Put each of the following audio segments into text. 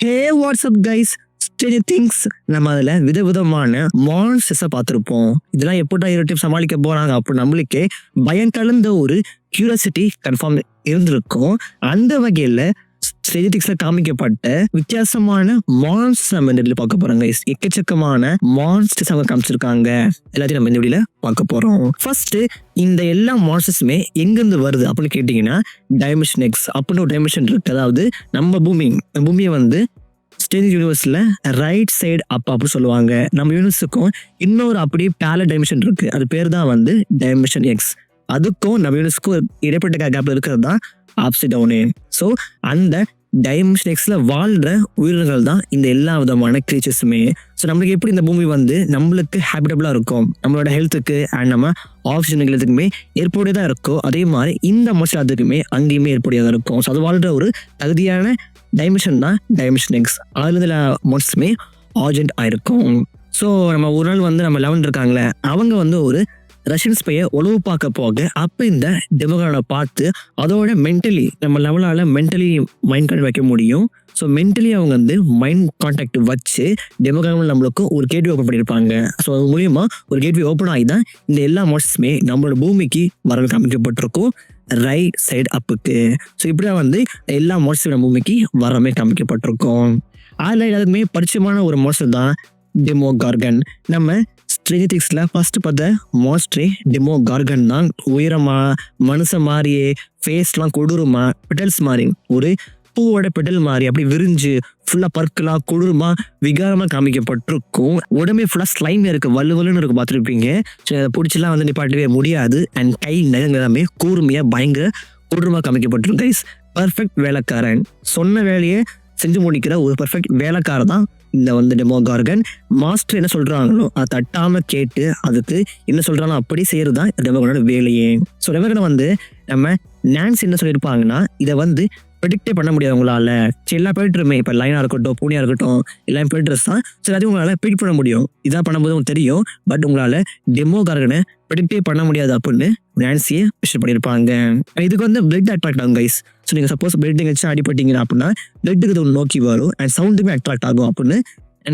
ஹே WhatsApp guys, Stranger things. நம்ம அதில் விதவிதமான மான்ஸ்டர்ஸை பார்த்துருப்போம். இதெல்லாம் எப்படா இருட்டி சமாளிக்க போறாங்க அப்படின்னு நம்மளுக்கே பயம் கலந்த ஒரு கியூரியாசிட்டி கன்ஃபார்ம் இருந்திருக்கும். அந்த வகையில் ஸ்ட்ரேஞ்சர் திங்ஸ்ல காமிக்கப்பட்ட வித்தியாசமான மான்ஸ்டர்ஸ் நம்ம இந்த வீடியோல பார்க்க போறோம் கைஸ். எக்கச்சக்கமான மான்ஸ்டர்ஸ் அவங்க காமிச்சிருக்காங்க. எல்லாத்தையும் நம்ம இந்த வீடியோல பார்க்க போறோம். ஃபர்ஸ்ட், இந்த எல்லா மான்ஸ்டர்ஸுமே எங்கிருந்து வருது அப்படின்னு கேட்டீங்கன்னா, டைமென்ஷன் எக்ஸ் அப்படின்னு ஒரு டைமென்ஷன் இருக்கு. அதாவது நம்ம பூமியை வந்து ஸ்ட்ரேஞ்சர் யூனிவர்ஸ்ல ரைட் சைடு அப் அப்படின்னு சொல்லுவாங்க. நம்ம யூனிவர்ஸுக்கும் இன்னொரு அப்படியே பேரலல் டைமென்ஷன் இருக்கு. அது பேர் தான் வந்து டைமென்ஷன் எக்ஸ். அதுக்கும் நம்ம யூனிவர்ஸுக்கும் இடைப்பட்ட கேப்ல இருக்கிறது தான் அப்சைட் டவுனு. ஸோ அந்த டைமென்ஷன் எக்ஸ்ல வாழ்ற உயிரினங்கள் தான் இந்த எல்லா விதமான கிரீச்சர்ஸுமே. ஸோ நம்மளுக்கு எப்படி இந்த பூமி வந்து நம்மளுக்கு ஹேபிட்டபிளா இருக்கும், நம்மளோட ஹெல்த்துக்கு அண்ட் நம்ம ஆக்சிஜன் எல்லாத்துக்குமே ஏற்புடையதாக இருக்கும், அதே மாதிரி இந்த மோஸ்ட் அதுக்குமே அங்கேயுமே ஏற்புடையதாக இருக்கும். ஸோ அது வாழ்ற ஒரு தகுதியான டைமென்ஷன் தான் டைமென்ஷன் எக்ஸ். அதுல மோஸ்ட்மே ஆர்ஜென்ட் ஆயிருக்கும். ஸோ நம்ம ஒரு நாள் வந்து நம்ம 11 இருக்காங்களே, அவங்க வந்து ஒரு ரஷ்யன் ஸ்பையை உளவு பார்க்க போக அப்போ இந்த டெமோகானை பார்த்து அதோட மென்டலி நம்ம லெவலால் மென்டலி மைண்ட் கான்டாக்ட் வைக்க முடியும். ஸோ மென்டலி அவங்க வந்து மைண்ட் கான்டாக்ட் வச்சு டெமோகான் நம்மளுக்கு ஒரு கேட்வே ஓப்பன் பண்ணியிருப்பாங்க. ஸோ அது மூலியமா ஒரு கேட்வே ஓப்பன் ஆகி தான் இந்த எல்லா மான்ஸ்டர்ஸுமே நம்மளோட பூமிக்கு வரவு காமிக்கப்பட்டிருக்கும் ரைட் சைடு அப்புக்கு. ஸோ இப்படியா வந்து எல்லா மான்ஸ்டரும் நம்ம பூமிக்கு வரமே காமிக்கப்பட்டிருக்கும். அதில் எல்லாத்துக்குமே பரிச்சயமான ஒரு மான்ஸ்டர் தான் டெமோகார்கன். நம்ம ஸ்ட்ரேஞ்சர் திங்ஸ்ல ஃபர்ஸ்ட் பார்த்த மான்ஸ்டரே டெமோகார்கன் தான். உயரமா, மனுஷன் மாதிரியே, ஃபேஸ்லாம் கொடூரமா, பெட்டல்ஸ் மாதிரி ஒரு பூவோட பெட்டல் மாதிரி அப்படி விரிஞ்சு ஃபுல்லா பற்களா கொடூரமா விகாரமா காமிக்கப்பட்டிருக்கும். உடம்பே ஃபுல்லா ஸ்லைமியா இருக்கு, வலுவலுன்னு இருக்கு, பார்த்துருப்பீங்க. பிடிச்சலாம் வந்து நிப்பாட்டவே முடியாது. அண்ட் கை நகங்கள் எல்லாமே கூர்மையா பயங்கர கொடூரமா காமிக்கப்பட்டிருக்கும் கைஸ். பர்ஃபெக்ட் வேலைக்காரன், சொன்ன வேலையை செஞ்சு முடிக்கிற ஒரு பர்ஃபெக்ட் வேலைக்காரன் தான் இந்த வந்து டெமோகார்கன். மாஸ்டர் என்ன சொல்றாங்களோ அதை தட்டாம கேட்டு அதுக்கு என்ன சொல்றாங்களோ அப்படி செய்யறது தான் டெமோகார்கனோட வேலையே. ஸோ டெமோகார்கன் வந்து நம்ம நான்சி என்ன சொல்லியிருப்பாங்கன்னா, இதை வந்து ப்ரெடிக்டே பண்ண முடியாது உங்களால. சரி, எல்லா பேட்டருமே இப்போ லைனா இருக்கட்டும், பூனியா இருக்கட்டும், எல்லாமே பேட்டர்ஸ் தான். சரி, அதையும் உங்களால ப்ரெடிக்ட் பண்ண முடியும். இதான் பண்ணும்போது உங்களுக்கு தெரியும். பட் உங்களால டெமோகார்கனை ப்ரெடிக்டே பண்ண முடியாது அப்படின்னு நான்சியை விஷயம் பண்ணியிருப்பாங்க. இதுக்கு வந்து பிளட் அட்ராக்ட் ஆகும் கைஸ். ஸோ நீங்கள் சப்போஸ் பிளட் வச்சு அடிப்பட்டீங்க அப்படின்னா பிளட்டுக்கு இது நோக்கி வரும் அண்ட் சவுண்டுமே அட்ராக்ட் ஆகும் அப்படின்னு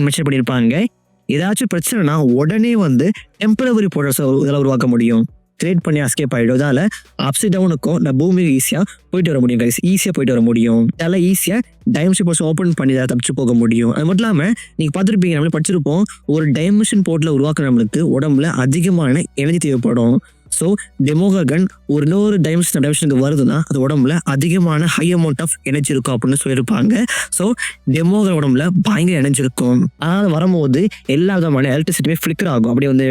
மென்ஷன் பண்ணியிருப்பாங்க. ஏதாச்சும் பிரச்சனைனா உடனே வந்து டெம்பரவரி போர்ட்டல்ஸ் இதெல்லாம் உருவாக்க முடியும், கிரியேட் பண்ணி எஸ்கேப் ஆகிடும். அதால் அப்சைட் டவுனுக்கும் நான் பூமிக்கு ஈஸியாக போயிட்டு வர முடியும் கைஸ். ஈஸியாக போயிட்டு வர முடியும். அதெல்லாம் ஈஸியாக டைமென்ஷன் போர்ட்ஸ் ஓப்பன் பண்ணி அதை தப்பிச்சு போக முடியும். அது மட்டும் இல்லாமல் நீங்கள் பார்த்துருப்பீங்க, நம்மளே படிச்சிருப்போம், ஒரு டைமென்ஷன் போர்ட்டில் உருவாக்க நம்மளுக்கு உடம்புல அதிகமான எனர்ஜி தேவைப்படும். ஸோ டெமோகார்கன் ஒரு இன்னொரு டைமென்ஷனுக்கு வருதுன்னா அது உடம்புல அதிகமான ஹை அமௌண்ட் ஆஃப் எனர்ஜி இருக்கும் அப்படின்னு சொல்லியிருப்பாங்க. ஸோ டெமோகார்கன் உடம்புல பயங்கர எனர்ஜி இருக்கும். அதனால் வரும்போது எல்லா விதமான எலக்ட்ரிசிட்டியுமே ஃபிளிக்கர் ஆகும், அப்படியே வந்து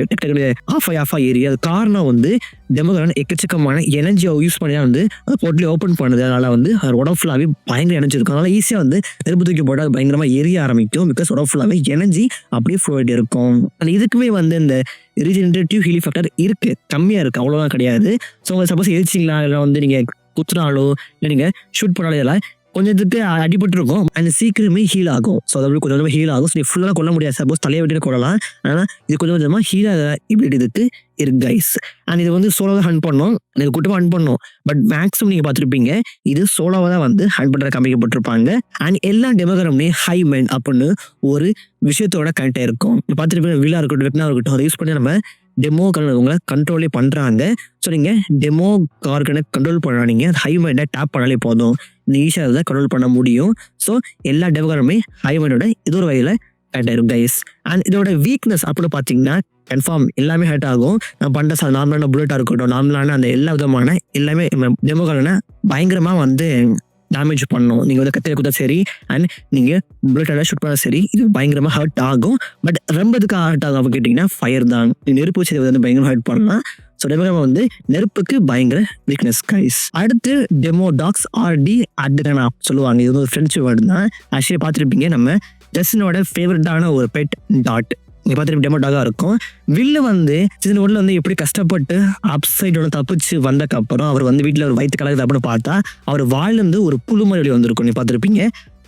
ஆஃப் ஆகி ஏறி. அது காரணம் வந்து டெமோகார்கன் எக்கச்சக்கமான எனர்ஜியை யூஸ் பண்ணி வந்து அது போர்ட்லேயே ஓப்பன் பண்ணுது. அதனால வந்து அது உடம்பு ஃபுல்லாகவே பயங்கர எனர்ஜி இருக்கும். அதனால ஈஸியாக வந்து நெருப்பு தூக்கி போட்டால் அது பயங்கரமாக எரிய ஆரம்பிக்கும். பிகாஸ் உடம்பு ஃபுல்லாகவே எனர்ஜி அப்படியே ஃப்ளோ ஆகிட்டு இருக்கும். ஆனால் இதுக்குமே வந்து இந்த ரீஜெனரேட்டிவ் ஹீலிங் ஃபேக்டர் இருக்கு, கம்மியாக இருக்குது, அவ்வளோதான் கிடையாது. ஸோ உங்களை சப்போஸ் எரிச்சிங்களா, இல்லை வந்து நீங்கள் குத்துனாலோ இல்லை நீங்கள் ஷூட் பண்ணாலோ இதெல்லாம் கொஞ்சத்துக்கு அடிபட்டு இருக்கும். அந்த சீக்கிரமே ஹீல் ஆகும். ஸோ அது கொஞ்சம் கொஞ்சமாக ஹீல் ஆகும். ஸோ நீ ஃபுல்லாக கொல்ல முடியாது, சப்போஸ் தலையை விட்டு கொள்ளலாம். ஆனால் இது கொஞ்சம் கொஞ்சமாக ஹீல் ஆக இப்படி இதுக்கு இருக்கு கைஸ். அண்ட் இது வந்து சோலோவாக ஹண்ட் பண்ணோம், எனக்கு கூட்டமாக ஹண்ட் பண்ணோம். பட் மேக்ஸிமம் நீங்கள் பார்த்துருப்பீங்க இது சோலோவாக தான் வந்து ஹண்ட் பண்ணுற காமிக்கப்பட்டிருப்பாங்க. அண்ட் எல்லா டெமோகார்கனுமே ஹை மைண்ட் அப்படின்னு ஒரு விஷயத்தோட கனெக்டாக இருக்கும். பார்த்துருப்பீங்க, வில்லா இருக்கட்டும், வெப்னா இருக்கட்டும், அதை யூஸ் பண்ணி நம்ம டெமோகார்கன் உங்களை கண்ட்ரோலே பண்ணுறாங்க. ஸோ நீங்கள் டெமோகார்கனை கண்ட்ரோல் பண்ணாதீங்க, ஹை மைண்டை டேப் பண்ணாலே போதும், நீங்கள் ஈஸியாக தான் கண்ட்ரோல் பண்ண முடியும். ஸோ எல்லா டெமோகார்கனுமே ஹை மைண்டோட இது ஒரு வகையில் ஹேட் ஆயிரும் கைஸ். அண்ட் இதோட வீக்னஸ் அப்படின்னு பார்த்தீங்கன்னா கன்ஃபார்ம் எல்லாமே ஹேட் ஆகும். நான் பண்ணுற நார்மலான புல்லட்டாக இருக்கட்டும், நார்மலான அந்த எல்லா விதமான எல்லாமே டெமோகார்கனை பயங்கரமாக வந்து டேமேஜ் பண்ணணும். நீங்கள் வந்து கத்திரை குத்தா சரி, அண்ட் நீங்கள் புல்லட்டாக ஷூட் பண்ணால் சரி, இது பயங்கரமாக ஹர்ட் ஆகும். பட் ரொம்ப இதுக்கு ஹர்ட் ஆகும் அப்படின்னு கேட்டிங்கன்னா ஃபயர் தான். நெருப்பு வச்சு வந்து பயங்கரமாக ஹர்ட் பண்ணலாம். ஸோ டெமோகார்கன் வந்து நெருப்புக்கு பயங்கர வீக்னஸ் கைஸ். அடுத்து டெமோடாக்ஸ் ஆர்டி அட்ரனா சொல்லுவாங்க. இது வந்து ஒரு ஃப்ரெஞ்சு வேர்டு தான். ஆக்சுவலி பார்த்துருப்பீங்க, நம்ம ஜஸ்டினோட ஃபேவரட்டான ஒரு பெட் டாட். நீங்கள் பார்த்துட்டு டெமோடாகாக இருக்கும். வில்லு வந்து சீசன் 1 வந்து எப்படி கஷ்டப்பட்டு அப்சைடோட தப்பிச்சு வந்தக்கப்புறம் அவர் வந்து வீட்டில் ஒரு வயிற்று கலக்குது அப்படின்னு பார்த்தா அவர் வாயிலிருந்து ஒரு புழு மாதிரி வந்திருக்கும். நீங்கள் பார்த்துருப்பீங்க,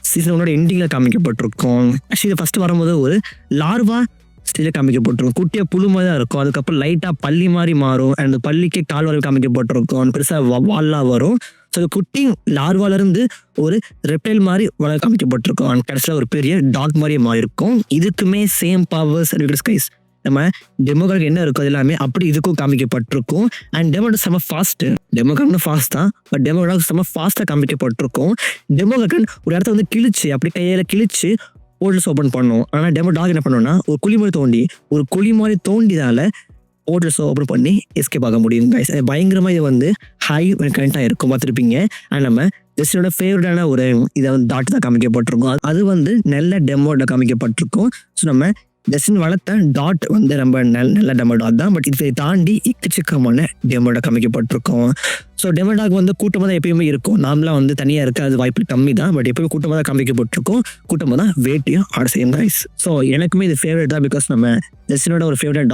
சீசன் 1 எண்டிங்கில் காமிக்கப்பட்டிருக்கும். ஆக்சுவலி ஃபர்ஸ்ட் வரும்போது ஒரு லார்வா ஸ்டேஜில் காமிக்கப்பட்டிருக்கும், குட்டியாக புழு மாதிரி தான் இருக்கும். அதுக்கப்புறம் லைட்டாக பள்ளி மாதிரி மாறும். அந்த பள்ளிக்கே கால் வரை காமிக்கப்பட்டிருக்கும், பெருசாக வால்லாம் வரும். ஸோ குட்டி லார்வாலேருந்து ஒரு ரெப்டைல் மாதிரி வளர காமிக்கப்பட்டிருக்கும். அண்ட் கடைசியில் ஒரு பெரிய டாக் மாதிரியே மாறி இருக்கும். இதுக்குமே சேம் பவர்ஸ் கைஸ். நம்ம டெமோகார்க் என்ன இருக்கும் அது எல்லாமே அப்படி இதுக்கும் காமிக்கப்பட்டிருக்கும். அண்ட் டெமோகார்க் செம்ம ஃபாஸ்ட். டெமோகார்க்னு ஃபாஸ்ட் தான், பட் டெமோகார்க் செம்ம ஃபாஸ்ட்டாக காமிக்கப்பட்டிருக்கும். டெமோகார்க் ஒரு இடத்த வந்து கிழிச்சு அப்படி கையில் கிழிச்சு போர்ட்டல்ஸ் ஓப்பன் பண்ணும். ஆனால் டெமோ டாக் என்ன பண்ணோம்னா ஒரு குழி மாதிரி தோண்டினால போர்ட்டல்ஸ் ஓப்பன் பண்ணி எஸ்கேப் ஆக முடியும் கைஸ். பயங்கரமாக இது வந்து ஹை கரண்ட்டாக இருக்கும் பார்த்துருப்பீங்க. அண்ட் நம்ம ஜஸ்டினோட ஃபேவரட்டான ஒரு இதை வந்து டாட் தான் காமிக்கப்பட்டிருக்கும். அது வந்து நல்ல டெமோட காமிக்கப்பட்டிருக்கும். ஸோ நம்ம ஜஸ்டின் வளர்த்த டாட் வந்து ரொம்ப நல்ல டெமோ டாக் தான். பட் இதை தாண்டி எக்கச்சக்கமான டெமோ டாக் காமிக்கப்பட்டிருக்கும். ஸோ டெமோ டாக் வந்து கூட்டமாக தான் எப்பயுமே இருக்கும். நாமளாம் வந்து தனியாக இருக்காது, வாய்ப்பு கம்மி தான். பட் எப்பயுமே கூட்டமாக தான் காமிக்கப்பட்டிருக்கும். கூட்டமாக தான் வேட்டையும் ஆட செய்யும் கைஸ். ஸோ எனக்குமே இது ஃபேவரட் தான். பிகாஸ் நம்ம ஜஸ்டினோட ஒரு ஃபேவரட்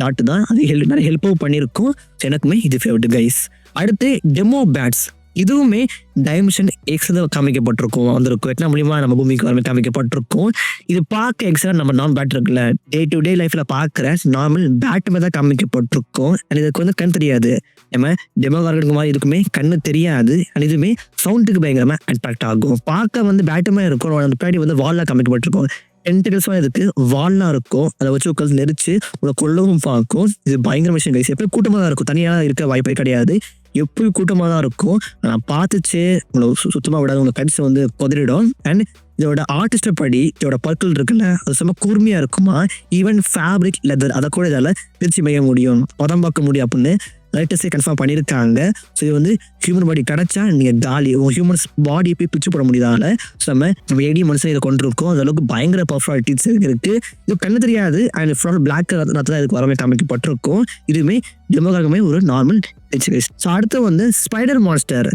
டாட் தான். அது நிறைய ஹெல்ப்பும் பண்ணியிருக்கோம். ஸோ எனக்குமே இது ஃபேவரட் கைஸ். அடுத்து டெமோ பேட்ஸ். இதுவுமே டைமென்ஷன் எக்ஸ் தான் காமிக்கப்பட்டிருக்கும். வந்திருக்கும் வெட்னா மூலியமா நம்ம பூமிக்கு காமிக்கப்பட்டிருக்கும். இது பார்க்க எக்ஸ்ட்ரா நம்ம நார்மல் பேட் இருக்குல்ல, டே டு டே லைஃப்ல பார்க்குற நார்மல் பேட்டுமே தான் காமிக்கப்பட்டிருக்கும். அண்ட் இதுக்கு வந்து கண் தெரியாது. நம்ம டெமோகார்க்கு மாதிரி இதுக்குமே கண்ணு தெரியாது. அண்ட் இதுவுமே சவுண்டுக்கு பயங்கரமா அட்ராக்ட் ஆகும். பார்க்க வந்து பேட்டுமே இருக்கும். அந்த பேட்டி வந்து வால்லாம் காமிக்கப்பட்டிருக்கும். டென்டிகல்ஸாக இதுக்கு வால்லாம் இருக்கும். அதை வச்சு உட்காந்து நெரிச்சு உங்களை கொல்லவும் பார்க்கும். இது பயங்கர விஷயம் கைஸ். எப்பயும் கூட்டமாக தான் இருக்கும், தனியாக இருக்க வாய்ப்பே கிடையாது. எப்பயும் கூட்டமாக தான் இருக்கும். நான் பார்த்துச்சே உங்களை சுத்தமாக விடாது, உங்களை கடிச்சு வந்து கொதிரிடும். அண்ட் இதோட ஆர்டிஸ்ட படி இதோட பற்கள் இருக்குல்ல, அது சும்மா கூர்மையாக இருக்குமா. ஈவன் ஃபேப்ரிக் லெதர் அதை கூட இதால் பிரிச்சு மைய முடியும், பார்க்க முடியும் அப்படின்னு ரைட்டர்ஸே கன்ஃபார்ம் பண்ணியிருக்காங்க. ஸோ இது வந்து ஹியூமன் பாடி கிடச்சா நீங்கள் காலி. ஹியூமன்ஸ் பாடி போய் பிச்சு போட முடியாதால ஸோ நம்ம எடி மனுஷன் இதை கொண்டிருக்கோம். அந்த அளவுக்கு பயங்கர பர்ஃபாலிட்டிஸ் இருக்குது. இது கண்ணு தெரியாது. அண்ட் ஃப்ரால் பிளாக் தான் இதுக்கு வரவே காமிக்கப்பட்டிருக்கும். இதுவுமே டெமோகார்க்குமே ஒரு நார்மல் எக்ஸசைஸ். ஸோ அடுத்து வந்து ஸ்பைடர் மான்ஸ்டர்.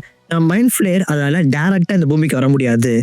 மைண்ட் ஃபிளேயர் அதால் டேரக்டாக இந்த பூமிக்கு வர முடியாது,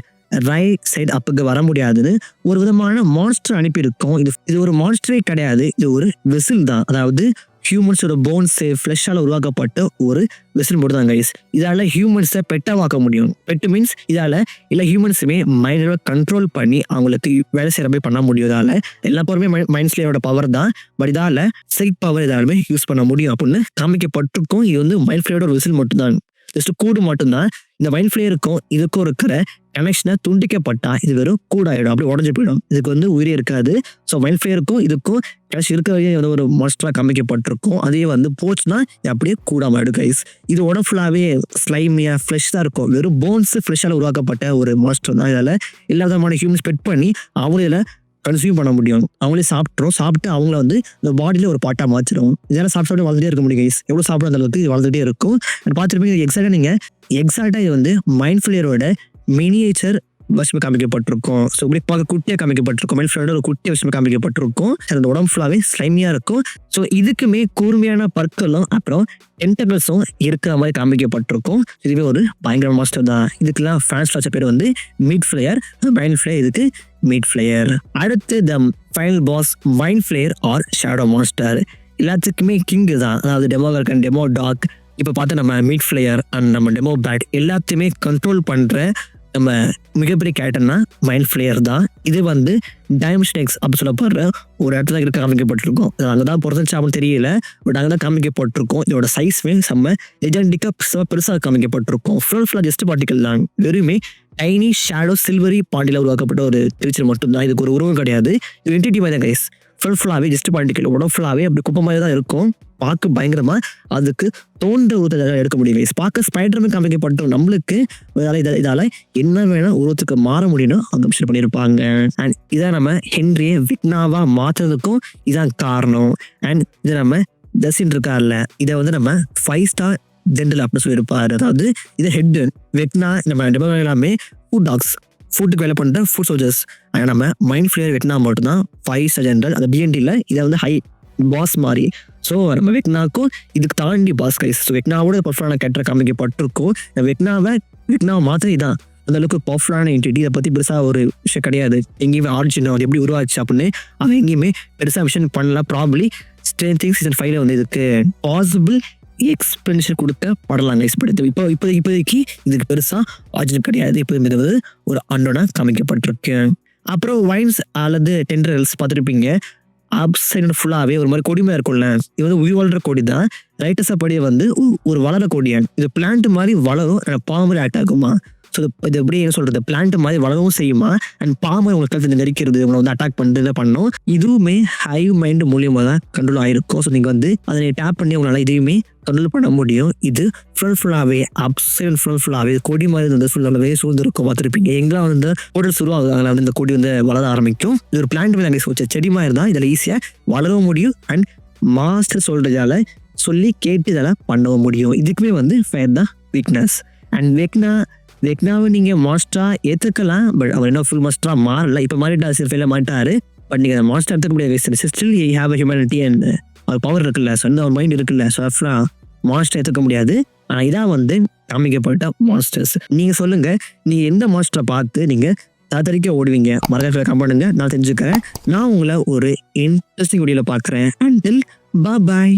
ரைட் சைடு அப்புக்கு வர முடியாதுன்னு ஒரு விதமான மான்ஸ்டர் அனுப்பியிருக்கோம். இது ஒரு மான்ஸ்டரே கிடையாது, இது ஒரு வெசில் தான். அதாவது ஹியூமன்ஸோட போன்ஸு ஃப்ளெஷ்ஷால் உருவாக்கப்பட்ட ஒரு வெசில் மட்டும் தான் கைஸ். இதால் ஹியூமன்ஸை பெட்டாவாக்க முடியும். பெட்டு மீன்ஸ் இதால் எல்லா ஹியூமன்ஸுமே மைண்டோட கண்ட்ரோல் பண்ணி அவங்களுக்கு வேலை செய்கிற மாதிரி பண்ண முடியும். இதால் எல்லா பவருமே மைண்ட்ஸ்லேயோட பவர் தான். பட் இதால் சைட் பவர் இதாலுமே யூஸ் பண்ண முடியும் அப்படின்னு காமிக்கப்பட்டிருக்கும். இது வந்து மைண்ட் ஃப்ளேயோட ஒரு வெசில் மட்டும்தான், ஜஸ்ட் கூடு மட்டும்தான். இந்த மைண்ட் ஃப்ளேயருக்கும் இதுக்கும் இருக்கிற கனெக்ஷனை துண்டிக்கப்பட்டா இது வெறும் கூடாயிடும், அப்படி உடஞ்சி போயிடும். இதுக்கு வந்து உயிரே இருக்காது. ஸோ மைண்ட் ஃப்ளேயருக்கும் இதுக்கும் கடைசி இருக்கிறதே வந்து ஒரு மான்ஸ்டராக காமிக்கப்பட்டிருக்கும். அதே வந்து போச்சுன்னா அப்படியே கூடாமாயிடும் கைஸ். இது உடம்பு ஃபுல்லாகவே ஸ்லைமியாக ஃப்ரெஷ் தான் இருக்கும். வெறும் போன்ஸு ஃப்ரெஷ்ஷால் உருவாக்கப்பட்ட ஒரு மான்ஸ்டர் தான். இதில் எல்லா விதமான ஹியூமன்ஸ் பெட் பண்ணி அவங்களே இதில் கன்சியூம் பண்ண முடியும். அவங்களே சாப்பிட்டு அவங்கள வந்து இந்த பாடியில ஒரு பாட்டாக மாற்றிடும். இதெல்லாம் சாப்பிட்டு வளர்ந்துட்டே இருக்க முடியும் கைஸ். எவ்வளோ சாப்பிட அந்த அளவுக்கு இது வளர்ந்துட்டே இருக்கும். பார்த்துருப்பீங்க எக்ஸாக்டாக இது வந்து மைண்ட் ஃப்ளேயரோட மினியேச்சர் விஷயமா காமிக்கப்பட்டிருக்கும். ஸோ இப்படி பார்க்க குட்டியாக காமிக்கப்பட்டிருக்கும். மைண்ட் ஃப்ளேயரோட ஒரு குட்டியாக விஷயமா காமிக்கப்பட்டிருக்கும். அந்த உடம்பு ஃபுல்லாகவே ஸ்லைமியாக இருக்கும். ஸோ இதுக்குமே கூர்மையான பற்களும் அப்புறம் டென்டபிள்ஸும் இருக்கிற மாதிரி காமிக்கப்பட்டிருக்கும். இதுவே ஒரு பயங்கர மாஸ்டர் தான். இதுக்கெல்லாம் ஃபேன்ஸ் வச்ச பேர் வந்து மீட் ஃப்ளேயர். மைண்ட் ஃப்ளேயர் இதுக்கு மீட் ஃப்ளேயர். அடுத்து the final boss mind flayer or shadow monster. எல்லாத்துக்குமே கிங் தான். அதாவது டெமோகார்க் அண்ட் டெமோ டாக். இப்போ பார்த்து நம்ம மீட் ஃப்ளேயர் அண்ட் நம்ம டெமோ பேட் எல்லாத்தையுமே கண்ட்ரோல் பண்ணுற நம்ம மிகப்பெரிய கேரக்டர்னா மைண்ட் ஃப்ளேயர் தான். இது வந்து டைமென்ஷன் எக்ஸ் அப்படி சொல்லப்படுற ஒரு இடத்துல இருக்க காமிக்கப்பட்டிருக்கும். அங்கே தான் பொறுத்தான்னு தெரியல, பட் அங்கே தான் காமிக்கப்பட்டிருக்கும். இதோட சைஸ்மே செம்ம லெஜெண்டிக்காக பெருசாக காமிக்கப்பட்டிருக்கும். ஃபுல்லாக ஜஸ்ட் பார்ட்டிக்கல் தான். வெறுமே டைனி ஷேடோ சில்வரி பாண்டியில் உருவாக்கப்பட்ட ஒரு கிரீச்சர் மட்டும்தான். இதுக்கு ஒரு உருவம் கிடையாது. இது என்டிட்டி மாதிரி தான் கைஸ். ஃபுல்லாகவே ஜஸ்ட் பார்ட்டிக்கல் உடம்பு ஃபுல்லாகவே அப்படி குப்பை மாதிரி தான் இருக்கும். பார்க்க பயங்கரமாக அதுக்கு தோன்ற உருவத்தை எடுக்க முடியும் கைஸ். பார்க்க ஸ்பைடர்மே காமிக்கப்பட்டோம். நம்மளுக்கு இதால் என்ன வேணால் உருவத்துக்கு மாற முடியும்னு அந்த விஷயம் பண்ணியிருப்பாங்க. அண்ட் இதை நம்ம ஹென்ரியை விக்னாவாக மாற்றுறதுக்கும் இதான் காரணம். அண்ட் இதை நம்ம ஜஸ்டின் இருக்கார்ல, இதை வந்து நம்ம 5 ஸ்டார் ஜென்ரல் அப்படின்னு சொல்லியிருப்பார். அதாவது இதை ஹெட் வெக்னா நம்ம டெமோ எல்லாமே ஃபுட் டாக்ஸ், ஃபுட்டுக்கு வேலை பண்ணுற ஃபுட் சோல்ஜர்ஸ். ஆனால் நம்ம மைண்ட் ஃப்ளேயர் வெக்னா மட்டும்தான் 5 ஸ்டார் ஜென்ரல். அந்த பிஎன்டியில் இதை வந்து ஹை பாஸ் மாதிரி. ஸோ நம்ம வெக்னாக்கும் இதுக்கு தாண்டி பாஸ் கைஸ். ஸோ வெக்னாவோட பர்ஃபெக்டான கேரக்டர் காமிக்கப்பட்டிருக்கும். வெக்னாவை மாத்திரம் இதான் அந்த அளவுக்கு பர்ஃபெக்டான என்டிட்டி. இதை பற்றி பெருசாக ஒரு விஷயம் கிடையாது. எங்கேயுமே ஆரிஜின் அது எப்படி உருவாச்சு அப்படின்னு அவன் எங்கேயுமே பெருசாக விஷயம் பண்ணல. ப்ராபப்ளி ஸ்ட்ரேஞ்ச் திங்ஸ் சீசன் 5 வந்து இதுக்கு பாசிபிள் எக்ஸ்பிளனேஷன் கொடுக்க படலாம் கைஸ். இப்போதைக்கு இதுக்கு பெருசாக ஆரிஜின் கிடையாது. இப்போ இது வந்து ஒரு அன்னோட காமிக்கப்பட்டிருக்கு. அப்புறம் வைன்ஸ் அல்லது டெண்டரல்ஸ் பார்த்துருப்பீங்க. அப் சைடு ஃபுல்லாவே ஒரு மாதிரி கொடிமையா இருக்கும்ல, இது வந்து உயிர் வாழ்ற கொடி தான். ரைட்டஸா படியே வந்து ஒரு வளர கொடியான். இது பிளான்ட் மாதிரி வளரும், பாம்பு மாதிரி ஆக்ட் ஆகுமா. ஸோ இது எப்படி என்ன சொல்றது, பிளான்ட் மாதிரி வளரவும் செய்யுமா, அண்ட் பாம்பு உங்களுக்கு கழுத்து நெரிக்கிறது, உங்களை வந்து அட்டாக் பண்ணுறது பண்ணும். இதுவுமே ஹைவ் மைண்ட் மூலியமா தான் கண்ட்ரோல் ஆயிருக்கும். ஸோ நீங்க வந்து அதை டேப் பண்ணி உங்களால இதையுமே கண்ட்ரோல் பண்ண முடியும். இது ஃபுல்லாவே அப்சைட் ஃபுல்லாவே கொடி மாதிரி வந்து ஃபுல்லாவே சூழ்ந்திருக்கும். பார்த்துருப்பீங்க எங்கெல்லாம் வந்து போடல் சுருவாங்க, அதில் வந்து இந்த கொடி வந்து வளர ஆரம்பிக்கும். இது ஒரு பிளான்ட் மாதிரி வச்ச செடி மாதிரி இருந்தால் இதில் ஈஸியாக வளரவும் முடியும், அண்ட் மாஸ்டர் சொல்றதால சொல்லி கேட்டு இதெல்லாம் பண்ணவும் முடியும். இதுக்குமே வந்து ஃபேர் தான் வீக்னஸ். அண்ட் வெக்னாவை நீங்கள் மாஸ்டரா ஏற்றுக்கலாம், பட் அவர் என்ன ஃபுல் மாஸ்டரா மாறல. இப்போ மாறிட்டாரு, சிறுஃபைல மாட்டாரு, பட் நீங்கள் மாஸ்டர் எடுத்துக்க முடியாது. Still you have a humanity and our power இருக்குல்ல, ஸோ அவர் மைண்ட் இருக்குல்ல, ஸோ அஃப்லாம் மாஸ்டர் எடுத்துக்க முடியாது. ஆனால் இதான் வந்து காமிக்கப்பட்ட மாஸ்டர்ஸ். நீங்கள் சொல்லுங்கள், நீங்கள் எந்த மாஸ்டரை பார்த்து நீங்கள் தாத்தரிக்க ஓடுவீங்க? மறக்காம கமெண்ட் பண்ணுங்க, நான் தெரிஞ்சுக்கிறேன். நான் உங்களை ஒரு இன்ட்ரெஸ்டிங் வீடியோவில் பார்க்குறேன். அண்டில் பாய்.